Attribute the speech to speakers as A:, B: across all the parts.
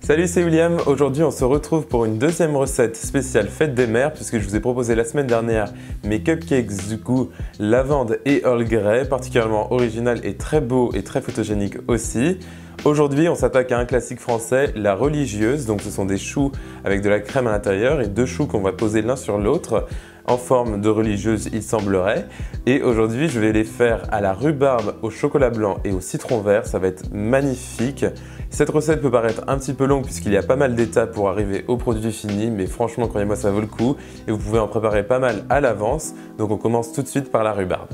A: Salut, c'est William. Aujourd'hui, on se retrouve pour une deuxième recette spéciale fête des mères puisque je vous ai proposé la semaine dernière mes cupcakes du goût lavande et Earl Grey, particulièrement original et très beau et très photogénique aussi. Aujourd'hui, on s'attaque à un classique français, la religieuse. Donc ce sont des choux avec de la crème à l'intérieur et deux choux qu'on va poser l'un sur l'autre en forme de religieuse, il semblerait. Et aujourd'hui, je vais les faire à la rhubarbe, au chocolat blanc et au citron vert. Ça va être magnifique. Cette recette peut paraître un petit peu longue puisqu'il y a pas mal d'étapes pour arriver au produit fini, mais franchement, croyez-moi, ça vaut le coup. Et vous pouvez en préparer pas mal à l'avance. Donc on commence tout de suite par la rhubarbe.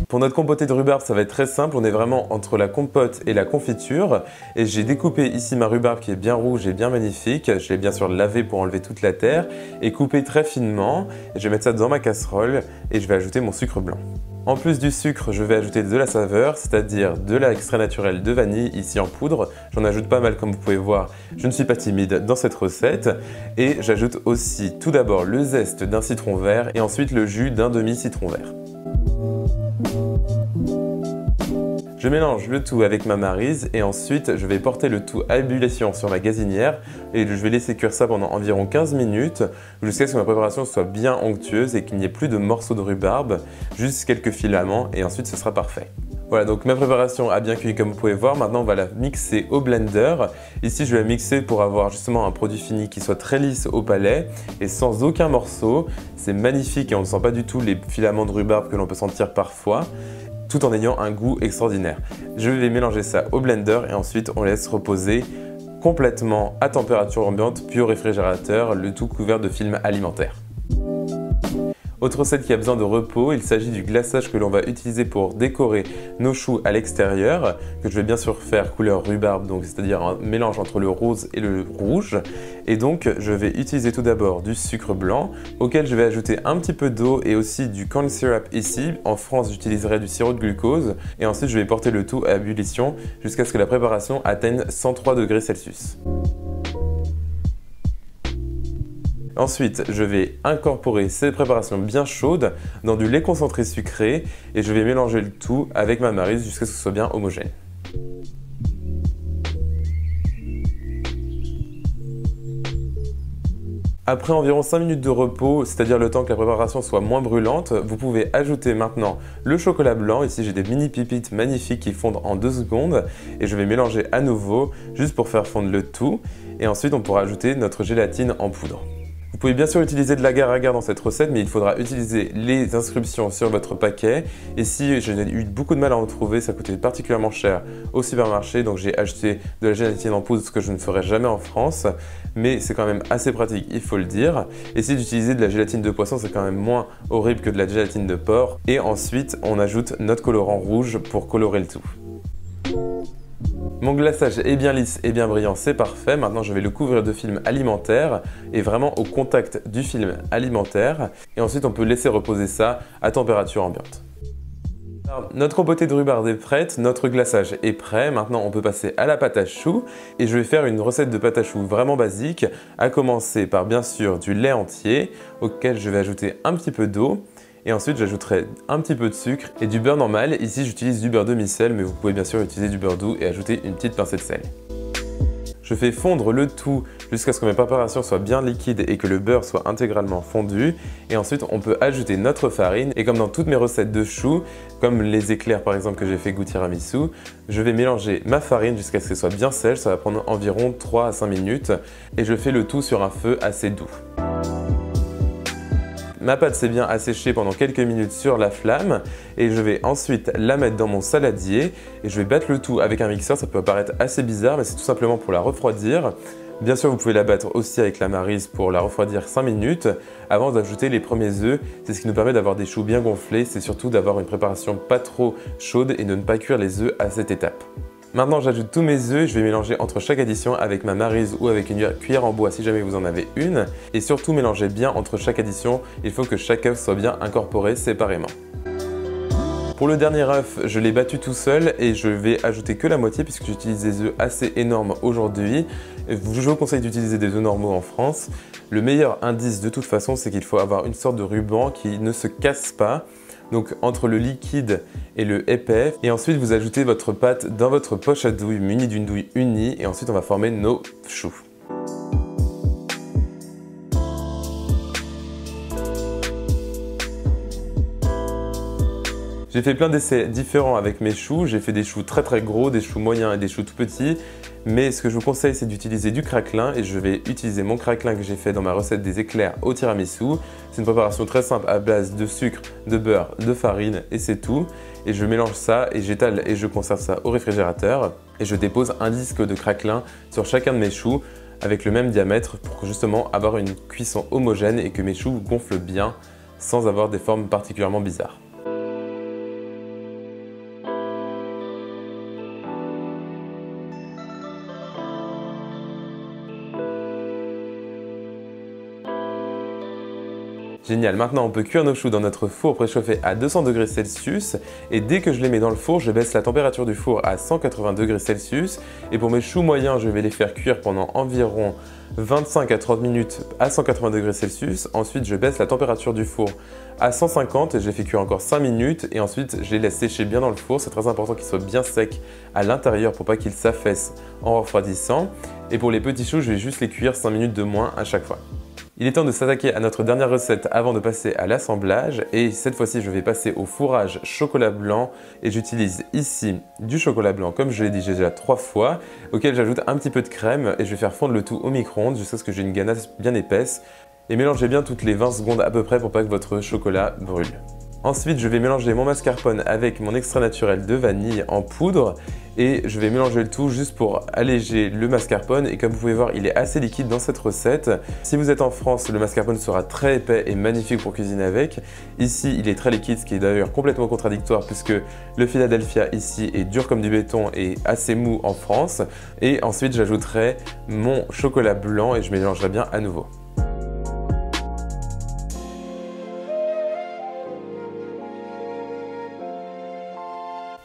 A: Pour notre compotée de rhubarbe, ça va être très simple. On est vraiment entre la compote et la confiture. Et j'ai découpé ici ma rhubarbe qui est bien rouge et bien magnifique. Je l'ai bien sûr lavée pour enlever toute la terre et coupée très finement. Et je vais mettre ça dans ma casserole et je vais ajouter mon sucre blanc. En plus du sucre, je vais ajouter de la saveur, c'est-à-dire de l'extrait naturel de vanille ici en poudre. J'en ajoute pas mal comme vous pouvez voir, je ne suis pas timide dans cette recette. Et j'ajoute aussi tout d'abord le zeste d'un citron vert et ensuite le jus d'un demi-citron vert. Je mélange le tout avec ma maryse et ensuite je vais porter le tout à ébullition sur ma gazinière et je vais laisser cuire ça pendant environ 15 minutes jusqu'à ce que ma préparation soit bien onctueuse et qu'il n'y ait plus de morceaux de rhubarbe, juste quelques filaments et ensuite ce sera parfait. Voilà, donc ma préparation a bien cuit comme vous pouvez voir. Maintenant on va la mixer au blender. Ici je vais la mixer pour avoir justement un produit fini qui soit très lisse au palais et sans aucun morceau. C'est magnifique et on ne sent pas du tout les filaments de rhubarbe que l'on peut sentir parfois, tout en ayant un goût extraordinaire. Je vais mélanger ça au blender et ensuite on laisse reposer complètement à température ambiante puis au réfrigérateur, le tout couvert de film alimentaire. Autre recette qui a besoin de repos, il s'agit du glaçage que l'on va utiliser pour décorer nos choux à l'extérieur, que je vais bien sûr faire couleur rhubarbe, donc c'est-à-dire un mélange entre le rose et le rouge. Et donc je vais utiliser tout d'abord du sucre blanc, auquel je vais ajouter un petit peu d'eau et aussi du corn syrup ici. En France, j'utiliserai du sirop de glucose. Et ensuite, je vais porter le tout à ébullition jusqu'à ce que la préparation atteigne 103 degrés Celsius. Ensuite, je vais incorporer cette préparation bien chaude dans du lait concentré sucré et je vais mélanger le tout avec ma maryse jusqu'à ce que ce soit bien homogène. Après environ 5 minutes de repos, c'est-à-dire le temps que la préparation soit moins brûlante, vous pouvez ajouter maintenant le chocolat blanc. Ici j'ai des mini pépites magnifiques qui fondent en 2 secondes et je vais mélanger à nouveau juste pour faire fondre le tout. Et ensuite on pourra ajouter notre gélatine en poudre. Vous pouvez bien sûr utiliser de l'agar-agar dans cette recette, mais il faudra utiliser les inscriptions sur votre paquet. Et si j'ai eu beaucoup de mal à en trouver, ça coûtait particulièrement cher au supermarché, donc j'ai acheté de la gélatine en poudre, ce que je ne ferai jamais en France. Mais c'est quand même assez pratique, il faut le dire. Et si d'utiliser de la gélatine de poisson, c'est quand même moins horrible que de la gélatine de porc. Et ensuite, on ajoute notre colorant rouge pour colorer le tout. Mon glaçage est bien lisse et bien brillant, c'est parfait. Maintenant, je vais le couvrir de film alimentaire et vraiment au contact du film alimentaire. Et ensuite, on peut laisser reposer ça à température ambiante. Alors, notre compotée de rhubarbe est prête, notre glaçage est prêt. Maintenant, on peut passer à la pâte à choux. Et je vais faire une recette de pâte à choux vraiment basique, à commencer par bien sûr du lait entier, auquel je vais ajouter un petit peu d'eau. Et ensuite, j'ajouterai un petit peu de sucre et du beurre normal. Ici, j'utilise du beurre demi-sel, mais vous pouvez bien sûr utiliser du beurre doux et ajouter une petite pincée de sel. Je fais fondre le tout jusqu'à ce que mes préparations soient bien liquides et que le beurre soit intégralement fondu. Et ensuite, on peut ajouter notre farine. Et comme dans toutes mes recettes de choux, comme les éclairs par exemple que j'ai fait goût tiramisu, je vais mélanger ma farine jusqu'à ce qu'elle soit bien sèche. Ça va prendre environ 3 à 5 minutes. Et je fais le tout sur un feu assez doux. Ma pâte s'est bien asséchée pendant quelques minutes sur la flamme et je vais ensuite la mettre dans mon saladier et je vais battre le tout avec un mixeur. Ça peut paraître assez bizarre mais c'est tout simplement pour la refroidir. Bien sûr, vous pouvez la battre aussi avec la maryse pour la refroidir 5 minutes avant d'ajouter les premiers œufs. C'est ce qui nous permet d'avoir des choux bien gonflés. C'est surtout d'avoir une préparation pas trop chaude et de ne pas cuire les œufs à cette étape. Maintenant, j'ajoute tous mes œufs, je vais mélanger entre chaque addition avec ma maryse ou avec une cuillère en bois si jamais vous en avez une. Et surtout, mélangez bien entre chaque addition, il faut que chaque œuf soit bien incorporé séparément. Pour le dernier œuf, je l'ai battu tout seul et je vais ajouter que la moitié puisque j'utilise des œufs assez énormes aujourd'hui. Je vous conseille d'utiliser des œufs normaux en France. Le meilleur indice de toute façon, c'est qu'il faut avoir une sorte de ruban qui ne se casse pas. donc entre le liquide et le épais. Et ensuite, vous ajoutez votre pâte dans votre poche à douille munie d'une douille unie et ensuite on va former nos choux. J'ai fait plein d'essais différents avec mes choux. J'ai fait des choux très très gros, des choux moyens et des choux tout petits. Mais ce que je vous conseille, c'est d'utiliser du craquelin et je vais utiliser mon craquelin que j'ai fait dans ma recette des éclairs au tiramisu. C'est une préparation très simple à base de sucre, de beurre, de farine et c'est tout. Et je mélange ça et j'étale et je conserve ça au réfrigérateur. Et je dépose un disque de craquelin sur chacun de mes choux avec le même diamètre pour justement avoir une cuisson homogène et que mes choux gonflent bien sans avoir des formes particulièrement bizarres. Génial, maintenant on peut cuire nos choux dans notre four préchauffé à 200 degrés Celsius et dès que je les mets dans le four, je baisse la température du four à 180 degrés Celsius et pour mes choux moyens, je vais les faire cuire pendant environ 25 à 30 minutes à 180 degrés Celsius. Ensuite, je baisse la température du four à 150 et je les fais cuire encore 5 minutes et ensuite je les laisse sécher bien dans le four. C'est très important qu'ils soient bien secs à l'intérieur pour pas qu'ils s'affaissent en refroidissant. Et pour les petits choux, je vais juste les cuire 5 minutes de moins à chaque fois. Il est temps de s'attaquer à notre dernière recette avant de passer à l'assemblage et cette fois-ci je vais passer au fourrage chocolat blanc et j'utilise ici du chocolat blanc comme je l'ai dit déjà 3 fois auquel j'ajoute un petit peu de crème et je vais faire fondre le tout au micro-ondes jusqu'à ce que j'ai une ganache bien épaisse et mélangez bien toutes les 20 secondes à peu près pour pas que votre chocolat brûle. Ensuite, je vais mélanger mon mascarpone avec mon extrait naturel de vanille en poudre et je vais mélanger le tout juste pour alléger le mascarpone et comme vous pouvez voir, il est assez liquide dans cette recette. Si vous êtes en France, le mascarpone sera très épais et magnifique pour cuisiner avec. Ici, il est très liquide, ce qui est d'ailleurs complètement contradictoire puisque le Philadelphia ici est dur comme du béton et assez mou en France. Et ensuite, j'ajouterai mon chocolat blanc et je mélangerai bien à nouveau.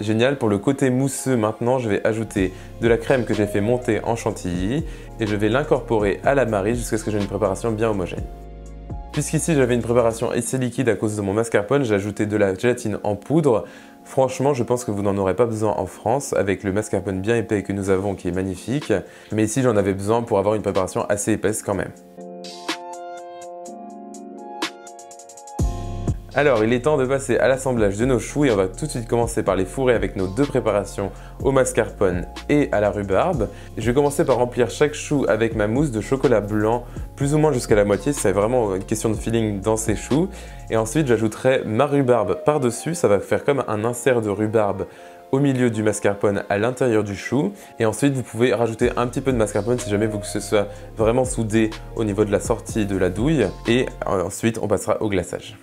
A: Génial, pour le côté mousseux maintenant, je vais ajouter de la crème que j'ai fait monter en chantilly et je vais l'incorporer à la marie jusqu'à ce que j'ai une préparation bien homogène. Puisqu'ici j'avais une préparation assez liquide à cause de mon mascarpone, j'ai ajouté de la gélatine en poudre. Franchement, je pense que vous n'en aurez pas besoin en France avec le mascarpone bien épais que nous avons qui est magnifique. Mais ici j'en avais besoin pour avoir une préparation assez épaisse quand même. Alors, il est temps de passer à l'assemblage de nos choux et on va tout de suite commencer par les fourrer avec nos deux préparations au mascarpone et à la rhubarbe. Je vais commencer par remplir chaque chou avec ma mousse de chocolat blanc, plus ou moins jusqu'à la moitié, c'est vraiment une question de feeling dans ces choux. Et ensuite, j'ajouterai ma rhubarbe par-dessus, ça va faire comme un insert de rhubarbe au milieu du mascarpone à l'intérieur du chou. Et ensuite, vous pouvez rajouter un petit peu de mascarpone si jamais vous voulez que ce soit vraiment soudé au niveau de la sortie de la douille. Et ensuite, on passera au glaçage.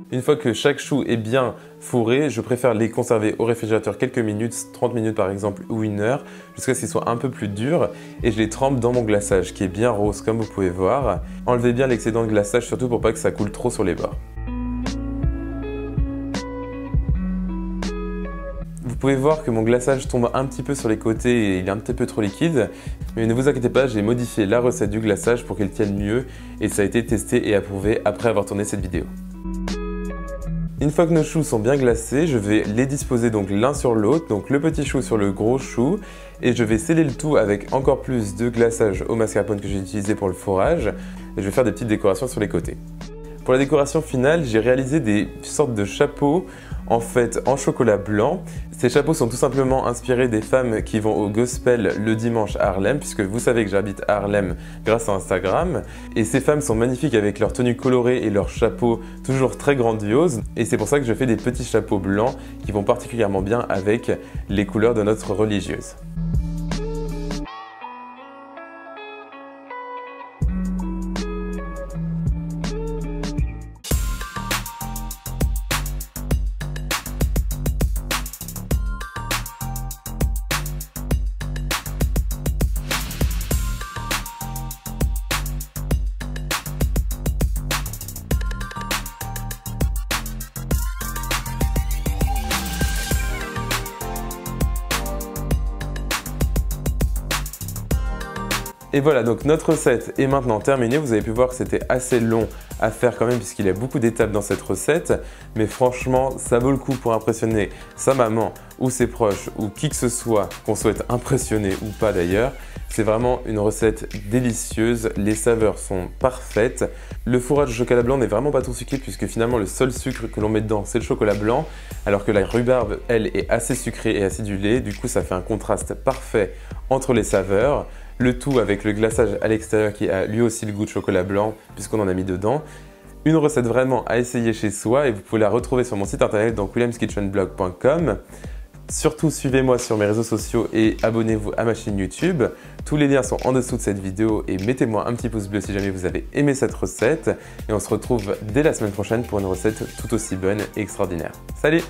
A: Une fois que chaque chou est bien fourré, je préfère les conserver au réfrigérateur quelques minutes, 30 minutes par exemple ou 1 heure, jusqu'à ce qu'ils soient un peu plus durs et je les trempe dans mon glaçage qui est bien rose comme vous pouvez voir. Enlevez bien l'excédent de glaçage surtout pour pas que ça coule trop sur les bords. Vous pouvez voir que mon glaçage tombe un petit peu sur les côtés et il est un petit peu trop liquide. Mais ne vous inquiétez pas, j'ai modifié la recette du glaçage pour qu'il tienne mieux et ça a été testé et approuvé après avoir tourné cette vidéo. Une fois que nos choux sont bien glacés, je vais les disposer donc l'un sur l'autre, donc le petit chou sur le gros chou, et je vais sceller le tout avec encore plus de glaçage au mascarpone que j'ai utilisé pour le fourrage, et je vais faire des petites décorations sur les côtés. Pour la décoration finale, j'ai réalisé des sortes de chapeaux en chocolat blanc. Ces chapeaux sont tout simplement inspirés des femmes qui vont au gospel le dimanche à Harlem, puisque vous savez que j'habite à Harlem grâce à Instagram. Et ces femmes sont magnifiques avec leurs tenues colorées et leurs chapeaux toujours très grandioses. Et c'est pour ça que je fais des petits chapeaux blancs qui vont particulièrement bien avec les couleurs de notre religieuse. Et voilà, donc notre recette est maintenant terminée. Vous avez pu voir que c'était assez long à faire quand même puisqu'il y a beaucoup d'étapes dans cette recette. Mais franchement, ça vaut le coup pour impressionner sa maman ou ses proches ou qui que ce soit qu'on souhaite impressionner ou pas d'ailleurs. C'est vraiment une recette délicieuse, les saveurs sont parfaites. Le fourrage au chocolat blanc n'est vraiment pas trop sucré puisque finalement le seul sucre que l'on met dedans c'est le chocolat blanc, alors que la rhubarbe elle est assez sucrée et acidulée, du coup ça fait un contraste parfait entre les saveurs. Le tout avec le glaçage à l'extérieur qui a lui aussi le goût de chocolat blanc puisqu'on en a mis dedans. Une recette vraiment à essayer chez soi et vous pouvez la retrouver sur mon site internet donc williamskitchenblog.com. Surtout suivez-moi sur mes réseaux sociaux et abonnez-vous à ma chaîne YouTube. Tous les liens sont en dessous de cette vidéo et mettez-moi un petit pouce bleu si jamais vous avez aimé cette recette. Et on se retrouve dès la semaine prochaine pour une recette tout aussi bonne et extraordinaire. Salut!